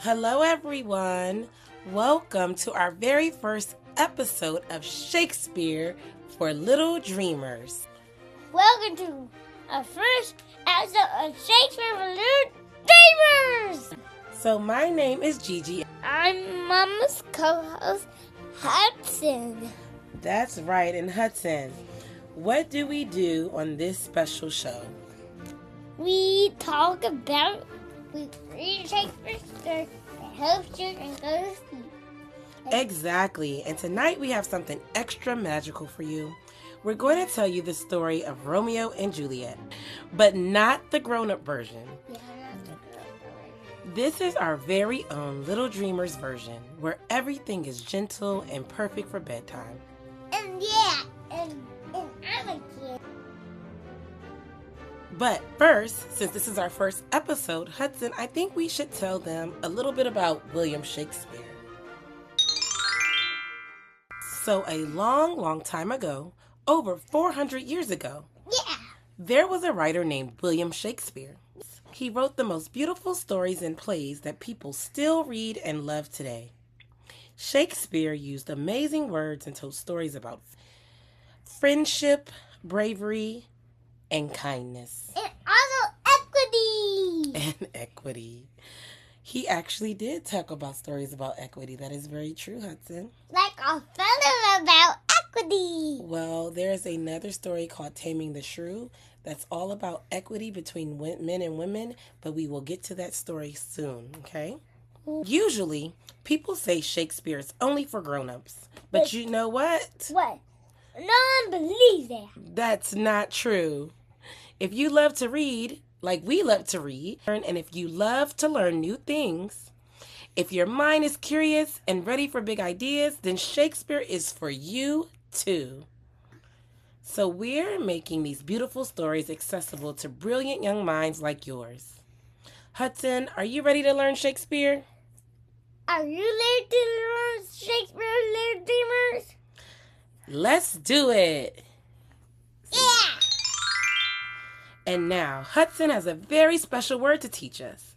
Hello, everyone. Welcome to our very first episode of Shakespeare for Little Dreamers. Welcome to our first episode of Shakespeare for Little Dreamers. So my name is Gigi. I'm Mama's co-host, Hudson. That's right, and Hudson. What do we do on this special show? We read Shakespeare stories that help children go to sleep. Exactly, and tonight we have something extra magical for you. We're going to tell you the story of Romeo and Juliet, but not the grown-up version. This is our very own Little Dreamers version, where everything is gentle and perfect for bedtime. And I'm a kid. But first, since this is our first episode, Hudson, I think we should tell them a little bit about William Shakespeare. So a long time ago, over 400 years ago, there was a writer named William Shakespeare. He wrote the most beautiful stories and plays that people still read and love today. Shakespeare used amazing words and told stories about friendship, bravery, and kindness. And also equity. And equity. He actually did talk about stories about equity. That is very true, Hudson. Like a film about equity. Well, there's another story called Taming the Shrew that's all about equity between men and women, but we will get to that story soon, okay? Usually, people say Shakespeare is only for grown-ups, but you know what? What? No one believes that. That's not true. If you love to read, like we love to read, and if you love to learn new things, if your mind is curious and ready for big ideas, then Shakespeare is for you too. So we're making these beautiful stories accessible to brilliant young minds like yours. Hudson, are you ready to learn Shakespeare? Are you ready to learn Shakespeare, Little Dreamers? Let's do it. Yeah! And now, Hudson has a very special word to teach us.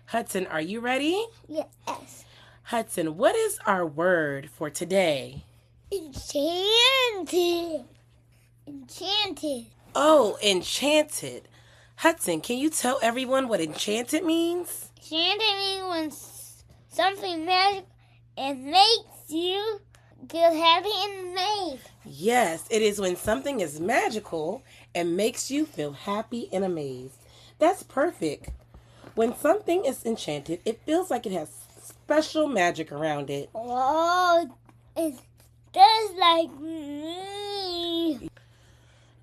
Hudson, are you ready? Yes. Hudson, what is our word for today? Enchanted. Enchanted. Oh, enchanted. Hudson, can you tell everyone what enchanted means? Enchanted means when something magic and makes you feel happy and amazed. Yes, it is when something is magical and makes you feel happy and amazed. That's perfect. When something is enchanted, it feels like it has special magic around it. Oh, it's just like me.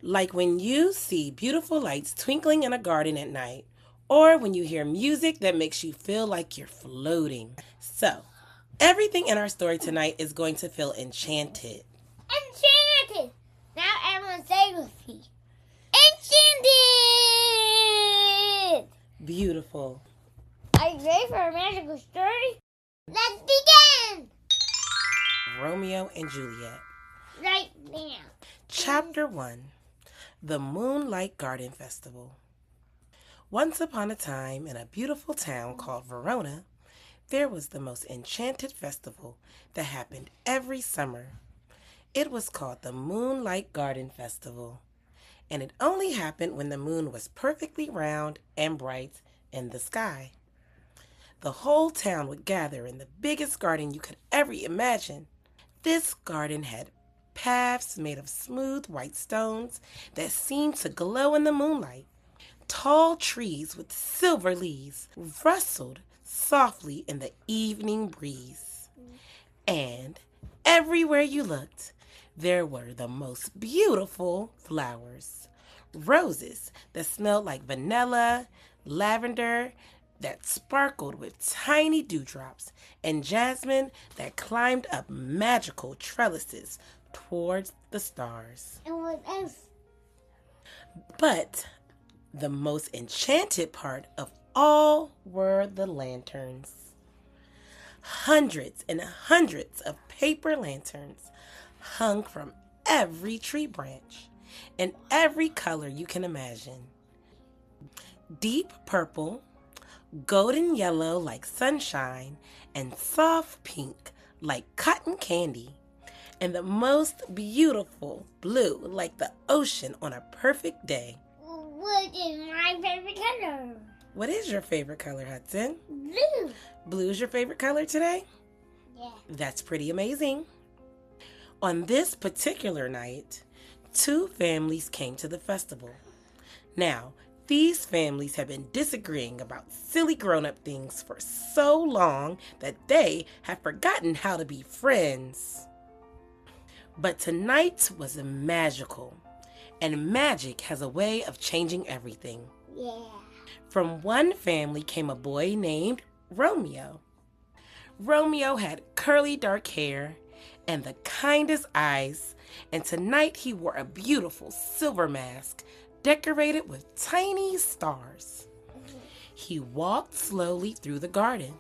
Like when you see beautiful lights twinkling in a garden at night, or when you hear music that makes you feel like you're floating. So, everything in our story tonight is going to feel enchanted. Enchanted. Now everyone say with me. Enchanted. Beautiful. Are you ready for a magical story? Let's begin. Romeo and Juliet. Right now. Chapter 1. The Moonlight Garden Festival. Once upon a time, in a beautiful town called Verona, there was the most enchanted festival that happened every summer. It was called the Moonlight Garden Festival, and it only happened when the moon was perfectly round and bright in the sky. The whole town would gather in the biggest garden you could ever imagine. This garden had paths made of smooth white stones that seemed to glow in the moonlight. Tall trees with silver leaves rustled softly in the evening breeze. And everywhere you looked, there were the most beautiful flowers. Roses that smelled like vanilla, lavender, that sparkled with tiny dewdrops, and jasmine that climbed up magical trellises towards the stars. And what else? But the most enchanted part of all were the lanterns. Hundreds and hundreds of paper lanterns hung from every tree branch in every color you can imagine. Deep purple, golden yellow like sunshine, and soft pink like cotton candy, and the most beautiful blue like the ocean on a perfect day. What is my favorite color? What is your favorite color, Hudson? Blue. Blue is your favorite color today? Yeah. That's pretty amazing. On this particular night, two families came to the festival. Now, these families have been disagreeing about silly grown-up things for so long that they have forgotten how to be friends. But tonight was magical, and magic has a way of changing everything. Yeah. From one family came a boy named Romeo. Romeo had curly dark hair and the kindest eyes, and tonight he wore a beautiful silver mask decorated with tiny stars. He walked slowly through the garden.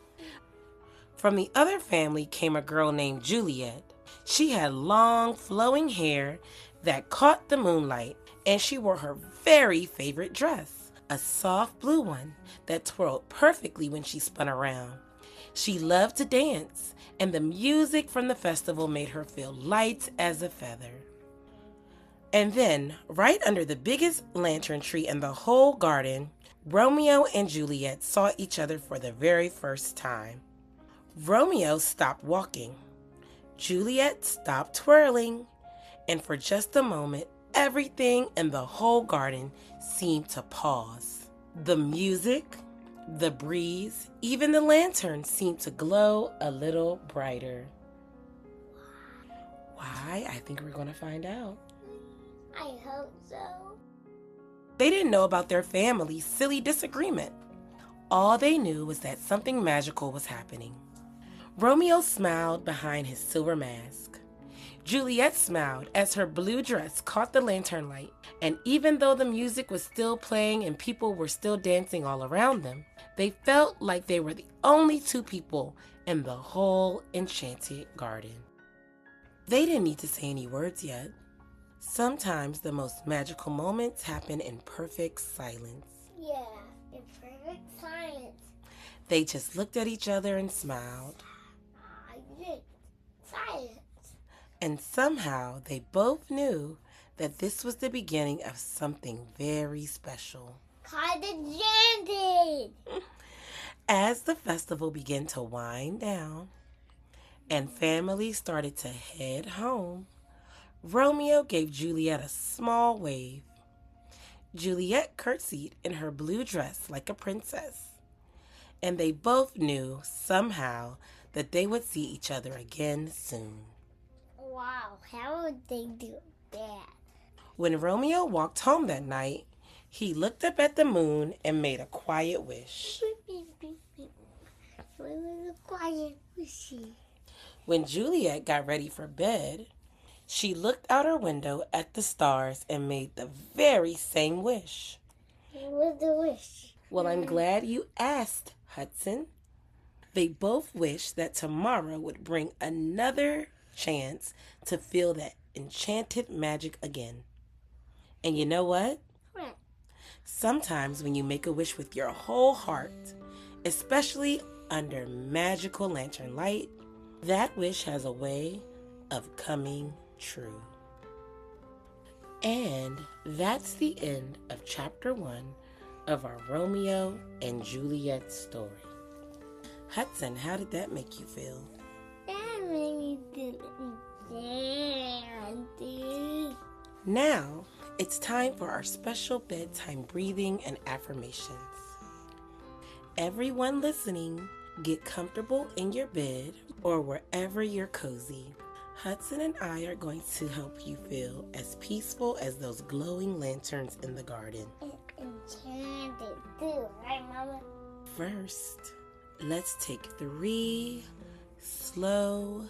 From the other family came a girl named Juliet. She had long flowing hair that caught the moonlight, and she wore her very favorite dress, a soft blue one that twirled perfectly when she spun around. She loved to dance, and the music from the festival made her feel light as a feather. And then, right under the biggest lantern tree in the whole garden, Romeo and Juliet saw each other for the very first time. Romeo stopped walking. Juliet stopped twirling. And for just a moment, everything in the whole garden seemed to pause. The music, the breeze, even the lantern seemed to glow a little brighter. Why? I think we're going to find out. I hope so. They didn't know about their family's silly disagreement. All they knew was that something magical was happening. Romeo smiled behind his silver mask. Juliet smiled as her blue dress caught the lantern light, and even though the music was still playing and people were still dancing all around them, they felt like they were the only two people in the whole enchanted garden. They didn't need to say any words yet. Sometimes the most magical moments happen in perfect silence. Yeah, in perfect silence. They just looked at each other and smiled. Silence. And somehow they both knew that this was the beginning of something very special. Enchanted. As the festival began to wind down and families started to head home, Romeo gave Juliet a small wave. Juliet curtsied in her blue dress like a princess, and they both knew somehow that they would see each other again soon. Wow, how would they do that? When Romeo walked home that night, he looked up at the moon and made a quiet wish. Quiet wishy. When Juliet got ready for bed, she looked out her window at the stars and made the very same wish. What was the wish? Well, I'm glad you asked, Hudson. They both wished that tomorrow would bring another chance to feel that enchanted magic again. And you know what? What? Sometimes when you make a wish with your whole heart, especially under magical lantern light, that wish has a way of coming true. And that's the end of chapter 1 of our Romeo and Juliet story. Hudson, how did that make you feel? That made me feel enchanted. Now, it's time for our special bedtime breathing and affirmations. Everyone listening, get comfortable in your bed or wherever you're cozy. Hudson and I are going to help you feel as peaceful as those glowing lanterns in the garden. Enchanted too, right, Mama? First, let's take 3 slow,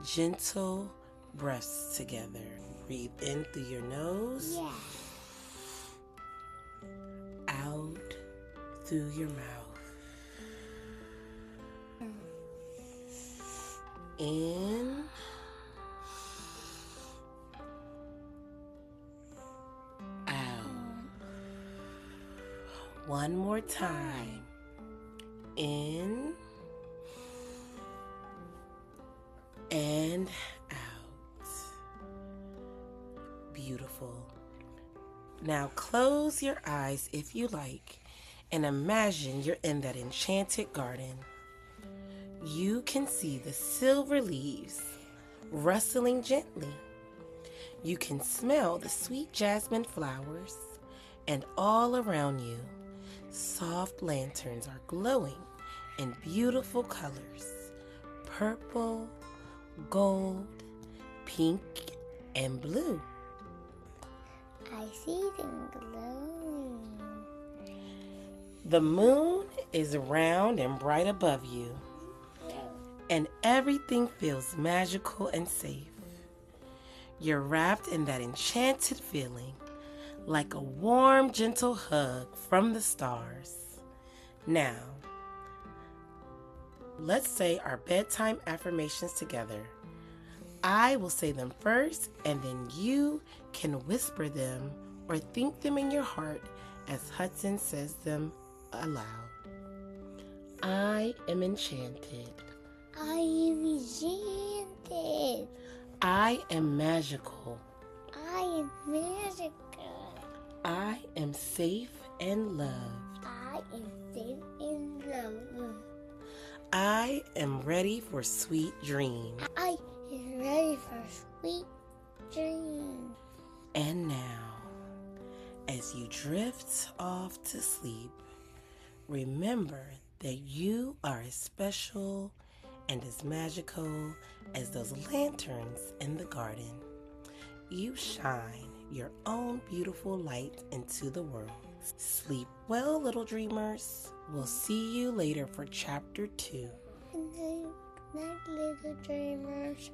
gentle breaths together. Breathe in through your nose. Yeah. Out through your mouth. In. Out. One more time. In and out. Beautiful. Now close your eyes if you like and imagine you're in that enchanted garden. You can see the silver leaves rustling gently. You can smell the sweet jasmine flowers, and all around you, soft lanterns are glowing in beautiful colors: purple, gold, pink, and blue. I see them glowing. The moon is round and bright above you, and everything feels magical and safe. You're wrapped in that enchanted feeling, like a warm, gentle hug from the stars. Now, let's say our bedtime affirmations together. I will say them first, and then you can whisper them or think them in your heart as Hudson says them aloud. I am enchanted. I am enchanted. I am magical. I am magical. I am safe and loved. I am safe and loved. I am ready for sweet dreams. I am ready for sweet dreams. And now, as you drift off to sleep, remember that you are as special and as magical as those lanterns in the garden. You shine your own beautiful light into the world. Sleep well, little dreamers. We'll see you later for chapter 2. Good night, little dreamers.